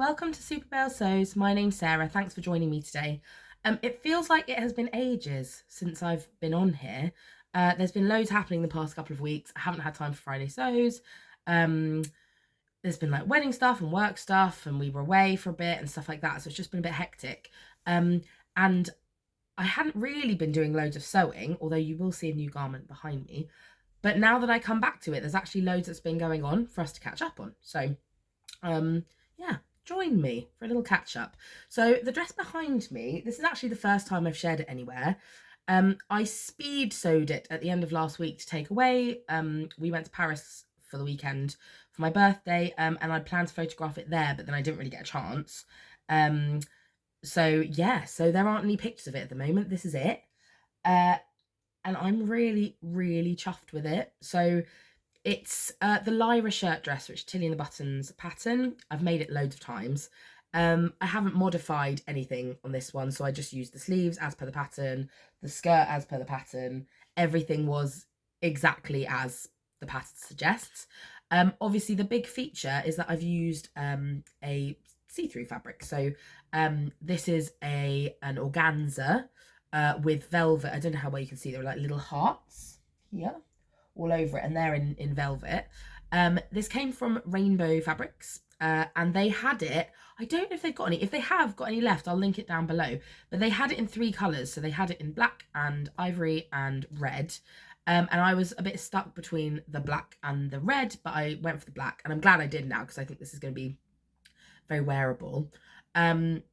welcome to Fridaysews. My name's Sarah. Thanks for joining me today. It feels like it has been ages since I've been on here. There's been loads happening the past couple of weeks. I haven't had time for Fridaysews. There's been like wedding stuff and work stuff, and we were away for a bit and stuff like that. So it's just been a bit hectic. And I hadn't really been doing loads of sewing, although you will see a new garment behind me. But now that I come back to it, there's actually loads that's been going on for us to catch up on. So, yeah, join me for a little catch up. So the dress behind me, this is actually the first time I've shared it anywhere. I speed sewed it at the end of last week to take away. We went to Paris for the weekend for my birthday, and I planned to photograph it there, but then I didn't really get a chance. So there aren't any pictures of it at the moment. This is it. And I'm really, really chuffed with it. So it's the Lyra shirt dress, which is Tilly and the Buttons pattern. I've made it loads of times. I haven't modified anything on this one, so I just used the sleeves as per the pattern, the skirt as per the pattern. Everything was exactly as the pattern suggests. Obviously, the big feature is that I've used a see-through fabric. So this is an organza with velvet. I don't know how well you can see, there are like little hearts here all over it, and they're in velvet. This came from Rainbow Fabrics, and they had it. I don't know if they've got any. If they have got any left, I'll link it down below. But they had it in 3 colours. So they had it in black and ivory and red. And I was a bit stuck between the black and the red, but I went for the black. And I'm glad I did now, because I think this is going to be very wearable. And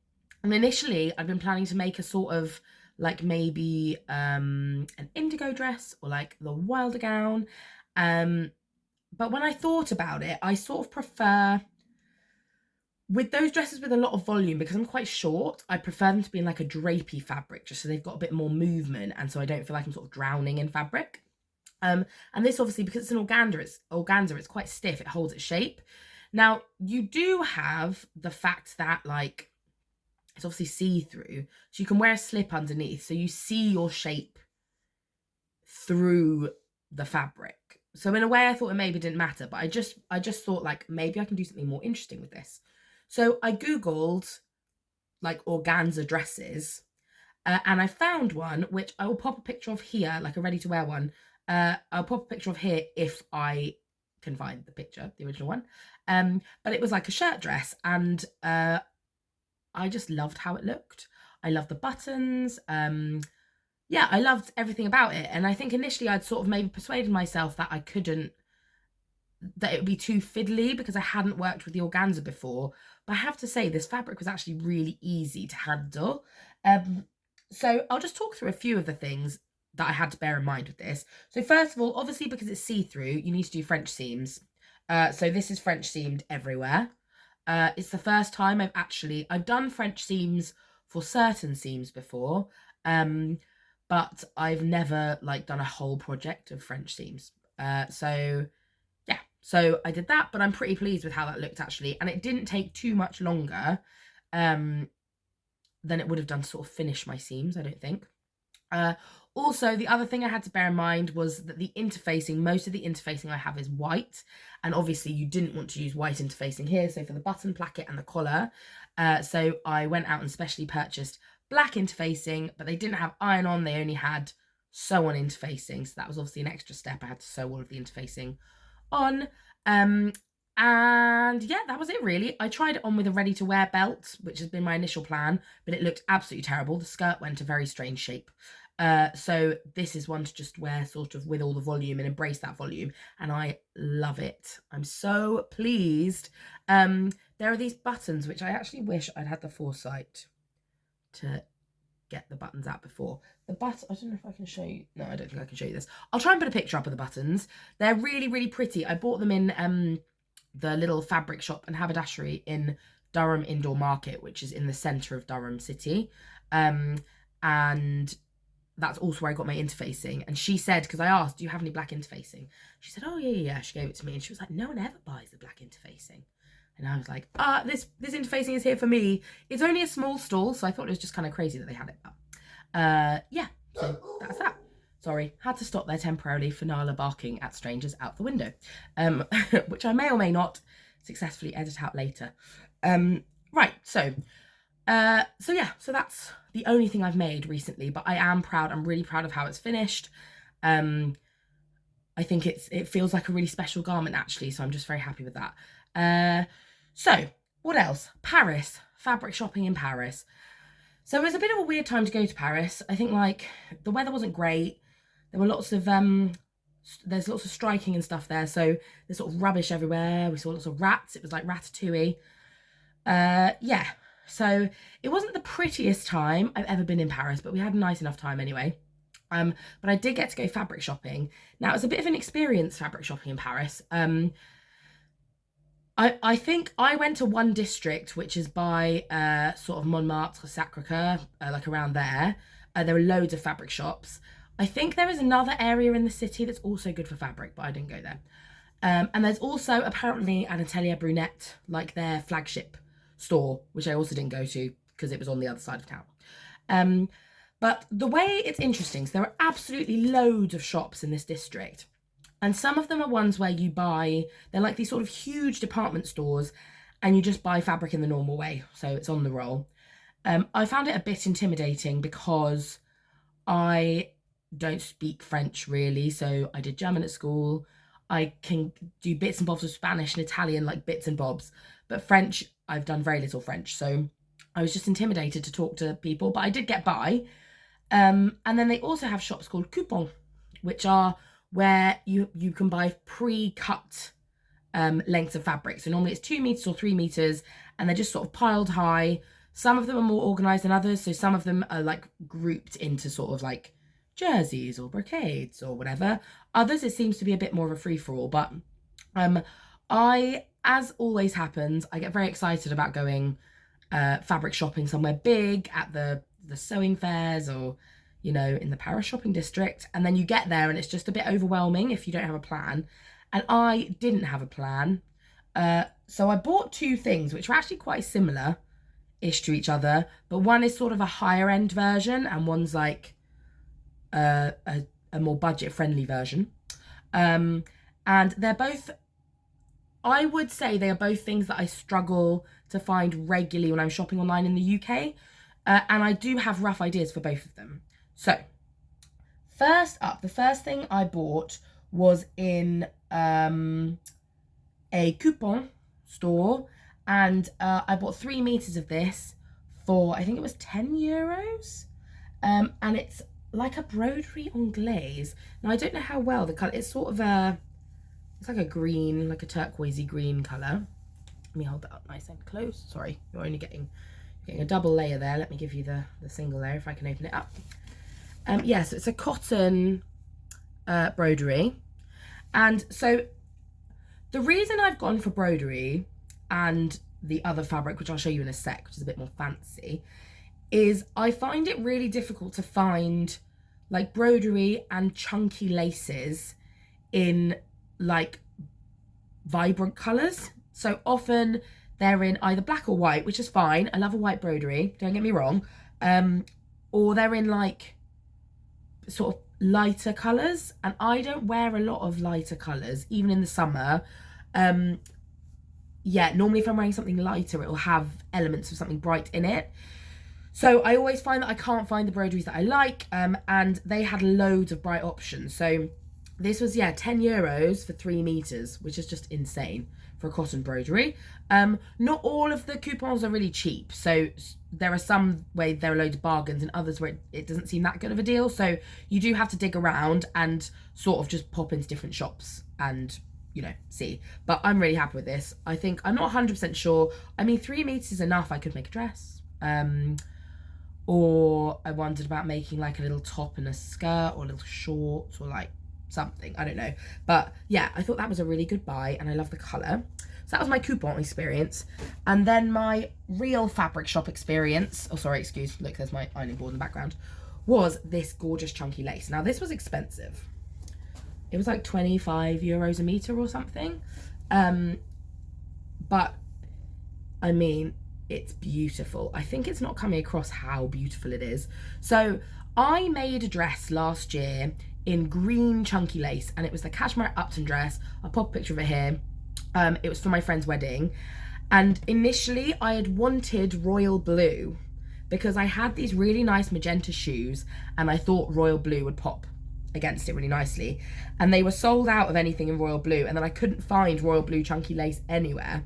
initially, I'd been planning to make a sort of like maybe an indigo dress or like the wilder gown. But when I thought about it, I sort of prefer, with those dresses with a lot of volume, because I'm quite short, I prefer them to be in like a drapey fabric, just so they've got a bit more movement, and so I don't feel like I'm sort of drowning in fabric. And this obviously, because it's an organza, it's quite stiff, it holds its shape. Now, you do have the fact that like it's obviously see-through, so you can wear a slip underneath, so you see your shape through the fabric. So in a way, I thought it maybe didn't matter, but I just thought like maybe I can do something more interesting with this. So I googled like organza dresses, and I found one which I will pop a picture of here, like a ready-to-wear one. I'll pop a picture of here if I can find the picture, the original one. But it was like a shirt dress, and I just loved how it looked. I loved the buttons. Yeah, I loved everything about it. And I think initially I'd sort of maybe persuaded myself that that it would be too fiddly because I hadn't worked with the organza before. But I have to say, this fabric was actually really easy to handle. So I'll just talk through a few of the things that I had to bear in mind with this. So first of all, obviously because it's see-through, you need to do French seams. So this is French seamed everywhere. It's the first time I've done French seams for certain seams before, but I've never like done a whole project of French seams. So I did that, but I'm pretty pleased with how that looked actually, and it didn't take too much longer than it would have done to sort of finish my seams, I don't think. Also, the other thing I had to bear in mind was that the interfacing, most of the interfacing I have is white, and obviously you didn't want to use white interfacing here, so for the button placket and the collar, so I went out and specially purchased black interfacing, but they didn't have iron-on, they only had sew-on interfacing, so that was obviously an extra step. I had to sew all of the interfacing on, and yeah, that was it really. I tried it on with a ready-to-wear belt, which has been my initial plan, but it looked absolutely terrible. The skirt went a very strange shape. So this is one to just wear sort of with all the volume and embrace that volume, and I love it. I'm so pleased. There are these buttons which I actually wish I'd had the foresight to get the buttons out before. I don't know if I can show you. No, I don't think I can show you this. I'll try and put a picture up of the buttons. They're really, really pretty. I bought them in the little fabric shop and haberdashery in Durham Indoor Market, which is in the centre of Durham City. And that's also where I got my interfacing. And she said, because I asked, do you have any black interfacing? She said, oh, yeah. She gave it to me. And she was like, no one ever buys the black interfacing. And I was like, this interfacing is here for me. It's only a small stall, so I thought it was just kind of crazy that they had it. But yeah, so that's that. Sorry, had to stop there temporarily for Nala barking at strangers out the window, which I may or may not successfully edit out later. Right, so that's the only thing I've made recently, but I am proud. I'm really proud of how it's finished. I think it feels like a really special garment actually, so I'm just very happy with that. So what else? Paris, fabric shopping in Paris. So it was a bit of a weird time to go to Paris. I think like the weather wasn't great. There were lots of there's lots of striking and stuff there, so there's sort of rubbish everywhere. We saw lots of rats. It was like ratatouille. Yeah. So it wasn't the prettiest time I've ever been in Paris, but we had a nice enough time anyway. But I did get to go fabric shopping. Now, it was a bit of an experience fabric shopping in Paris. I think I went to one district, which is by sort of Montmartre, Sacré-Cœur, like around there. There are loads of fabric shops. I think there is another area in the city that's also good for fabric, but I didn't go there. And there's also apparently an Atelier Brunette, like their flagship store, which I also didn't go to because it was on the other side of town. But the way it's interesting, so there are absolutely loads of shops in this district. And some of them are ones where you buy, they're like these sort of huge department stores and you just buy fabric in the normal way. So it's on the roll. I found it a bit intimidating because I don't speak French really. So I did German at school. I can do bits and bobs of Spanish and Italian, like bits and bobs. But French, I've done very little French. So I was just intimidated to talk to people, but I did get by. And then they also have shops called coupons, which are where you can buy pre-cut lengths of fabric. So normally it's 2 meters or 3 meters, and they're just sort of piled high. Some of them are more organized than others. So some of them are like grouped into sort of like jerseys or brocades or whatever. Others, it seems to be a bit more of a free-for-all. But as always happens, I get very excited about going fabric shopping somewhere big at the sewing fairs or, you know, in the Paris shopping district. And then you get there and it's just a bit overwhelming if you don't have a plan. And I didn't have a plan. So I bought two things which were actually quite similar-ish to each other. But one is sort of a higher end version and one's like a more budget-friendly version. And they're both, I would say they are both things that I struggle to find regularly when I'm shopping online in the UK. And I do have rough ideas for both of them. So, first up, the first thing I bought was in a coupon store. And I bought 3 meters of this for, I think it was €10. And it's like a broderie anglaise. Now, I don't know how well the colour, it's sort of it's like a green, like a turquoisey green colour. Let me hold that up nice and close. Sorry, you're only getting a double layer there. Let me give you the single layer if I can open it up. Yeah, so it's a cotton broderie. And so the reason I've gone for broderie and the other fabric, which I'll show you in a sec, which is a bit more fancy, is I find it really difficult to find like broderie and chunky laces in like vibrant colours. So often they're in either black or white, which is fine. I love a white broderie, don't get me wrong. Or they're in like sort of lighter colours. And I don't wear a lot of lighter colours, even in the summer. Yeah, normally if I'm wearing something lighter, it will have elements of something bright in it. So I always find that I can't find the broderies that I like. And they had loads of bright options. So this was, yeah, €10 for 3 meters, which is just insane for a cotton broderie. Not all of the coupons are really cheap. So there are some where there are loads of bargains and others where it doesn't seem that good of a deal. So you do have to dig around and sort of just pop into different shops and, you know, see. But I'm really happy with this. I think, I'm not 100% sure. I mean, 3 meters is enough. I could make a dress. Or I wondered about making like a little top and a skirt or little shorts or like something, I don't know. But yeah, I thought that was a really good buy and I love the colour. So that was my coupon experience. And then my real fabric shop experience, oh sorry, excuse, look, there's my ironing board in the background, was this gorgeous chunky lace. Now this was expensive. It was like €25 a metre or something. But I mean, it's beautiful. I think it's not coming across how beautiful it is. So I made a dress last year in green chunky lace and it was the Cashmere Upton dress. I'll pop a picture of it here. It was for my friend's wedding And initially I had wanted royal blue because I had these really nice magenta shoes and I thought royal blue would pop against it really nicely. And they were sold out of anything in royal blue, and then I couldn't find royal blue chunky lace anywhere.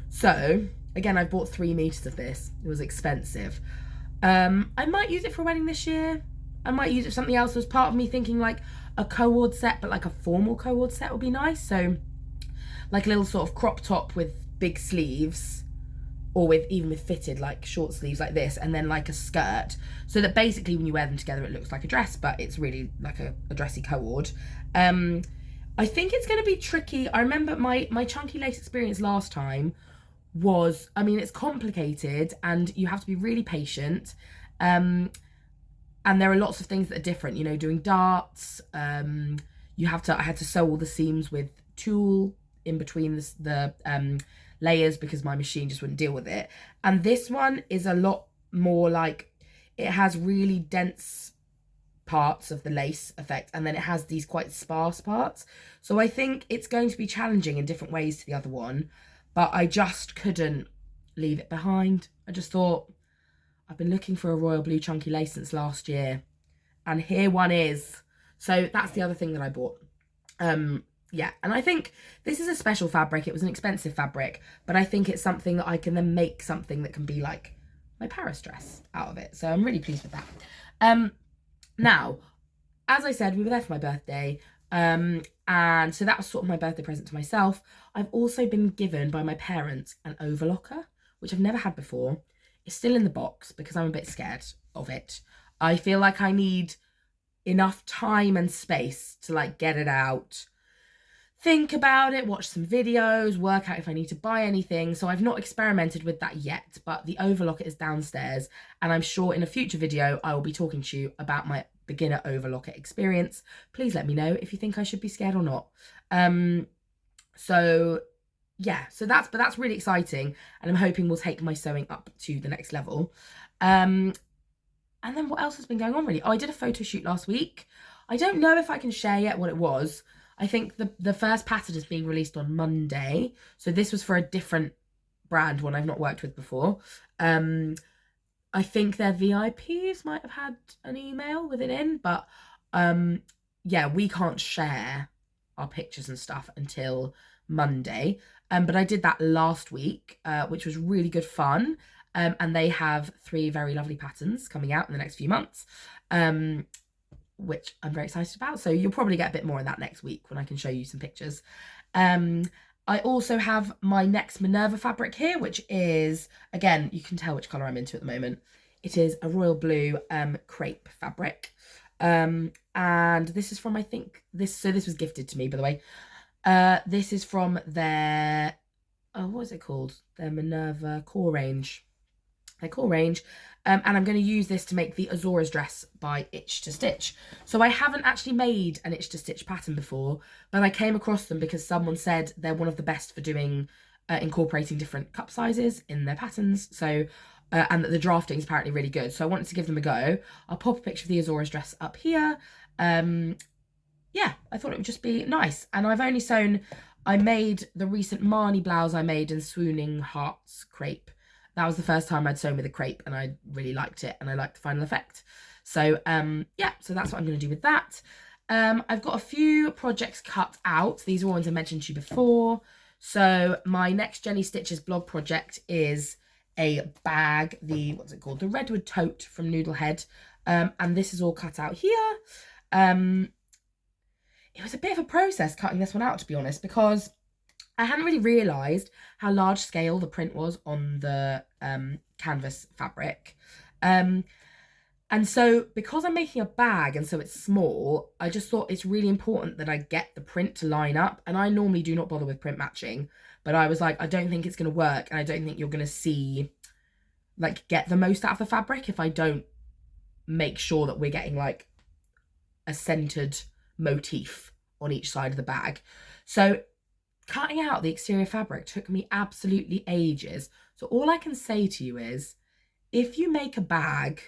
So again, I bought 3 meters of this. It was expensive. I might use it for a wedding this year. I might use it for something else. There's part of me thinking like a co-ord set, but like a formal co-ord set would be nice. So like a little sort of crop top with big sleeves, or with even with fitted like short sleeves like this, and then like a skirt, so that basically when you wear them together it looks like a dress, but it's really like a dressy co-ord. I think it's going to be tricky. I remember my chunky lace experience last time was, I mean, it's complicated and you have to be really patient. And there are lots of things that are different, you know, doing darts. I had to sew all the seams with tulle in between the layers because my machine just wouldn't deal with it. And this one is a lot more like, it has really dense parts of the lace effect, and then it has these quite sparse parts. So I think it's going to be challenging in different ways to the other one, but I just couldn't leave it behind. I just thought, I've been looking for a royal blue chunky lace since last year, and here one is. So that's the other thing that I bought. Yeah, and I think this is a special fabric. It was an expensive fabric, but I think it's something that I can then make something that can be like my Paris dress out of it. So I'm really pleased with that. Now, as I said, we were there for my birthday. And so that was sort of my birthday present to myself. I've also been given by my parents an overlocker, which I've never had before. It's still in the box because I'm a bit scared of it. I feel like I need enough time and space to like get it out, think about it, watch some videos, work out if I need to buy anything. So I've not experimented with that yet, but the overlocker is downstairs, and I'm sure in a future video I will be talking to you about my beginner overlocker experience. Please let me know if you think I should be scared or not. So yeah, so that's really exciting, and I'm hoping will take my sewing up to the next level. And then what else has been going on really? Oh, I did a photo shoot last week. I don't know if I can share yet what it was. I think the first pattern is being released on Monday. So this was for a different brand, one I've not worked with before. I think their VIPs might have had an email with it in, but yeah, we can't share our pictures and stuff until Monday. But I did that last week, which was really good fun. And they have 3 very lovely patterns coming out in the next few months, which I'm very excited about. So you'll probably get a bit more of that next week when I can show you some pictures. I also have my next Minerva fabric here, which is, again, you can tell which colour I'm into at the moment. It is a royal blue crepe fabric. And this is from, I think, this was gifted to me, by the way. This is from their, what is it called? Their Minerva core range. Their core range. And I'm going to use this to make the Azores dress by Itch to Stitch. So I haven't actually made an Itch to Stitch pattern before, but I came across them because someone said they're one of the best for doing, incorporating different cup sizes in their patterns. So, and that the drafting is apparently really good. So I wanted to give them a go. I'll pop a picture of the Azores dress up here. Yeah, I thought it would just be nice. And I've only sewn, I made the recent Marnie blouse I made in Swooning Hearts crepe. That was the first time I'd sewn with a crepe, and I really liked it, and I liked the final effect. So yeah, so that's what I'm going to do with that. I've got a few projects cut out. These are ones I mentioned to you before. So my next Jenny Stitches blog project is a bag, what's it called? The Redwood Tote from Noodlehead. And this is all cut out here. It was a bit of a process cutting this one out, to be honest, because I hadn't really realised how large scale the print was on the canvas fabric. And so because I'm making a bag and so it's small, I just thought it's really important that I get the print to line up. And I normally do not bother with print matching, but I was like, I don't think it's going to work. And I don't think you're going to see, like, get the most out of the fabric if I don't make sure that we're getting like a centered motif on each side of the bag. So cutting out the exterior fabric took me absolutely ages. So all I can say to you is, if you make a bag,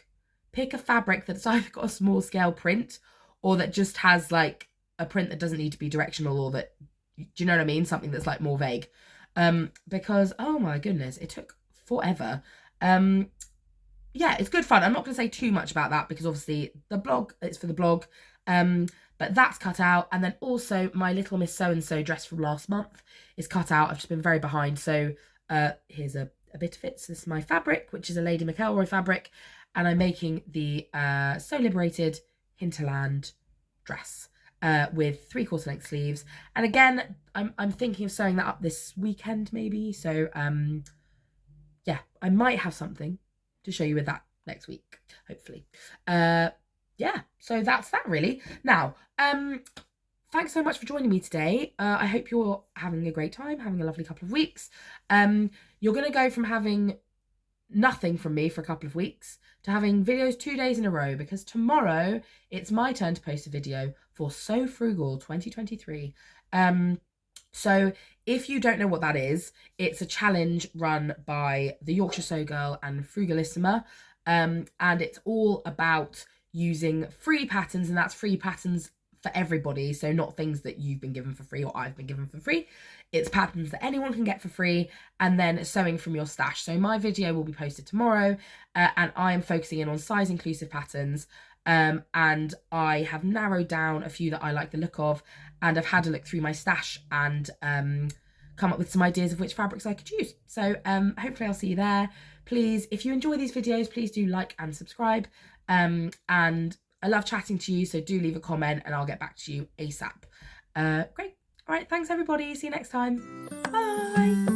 pick a fabric that's either got a small scale print or that just has like a print that doesn't need to be directional, or that, do you know what I mean? Something that's like more vague. because, oh my goodness, it took forever. Yeah, it's good fun. I'm not going to say too much about that because obviously the blog, it's for the blog. But that's cut out. And then also my Little Miss So-and-so dress from last month is cut out. I've just been very behind. So here's a bit of it. So this is my fabric, which is a Lady McElroy fabric. And I'm making the So Liberated Hinterland dress with 3/4 length sleeves. And again, I'm thinking of sewing that up this weekend maybe. So yeah, I might have something to show you with that next week, hopefully. Yeah, so that's that really. Now, thanks so much for joining me today. I hope you're having a great time, having a lovely couple of weeks. You're going to go from having nothing from me for a couple of weeks to having videos 2 days in a row, because tomorrow it's my turn to post a video for So Frugal 2023. So if you don't know what that is, it's a challenge run by the Yorkshire Sew Girl and Frugalissima, and it's all about using free patterns, and that's free patterns for everybody. So not things that you've been given for free or I've been given for free. It's patterns that anyone can get for free, and then sewing from your stash. So my video will be posted tomorrow, and I am focusing in on size inclusive patterns. And I have narrowed down a few that I like the look of, and I've had a look through my stash and come up with some ideas of which fabrics I could use. So hopefully I'll see you there. Please, if you enjoy these videos, please do like and subscribe. And I love chatting to you, so do leave a comment and I'll get back to you ASAP. Great. All right, thanks everybody. See you next time. Bye.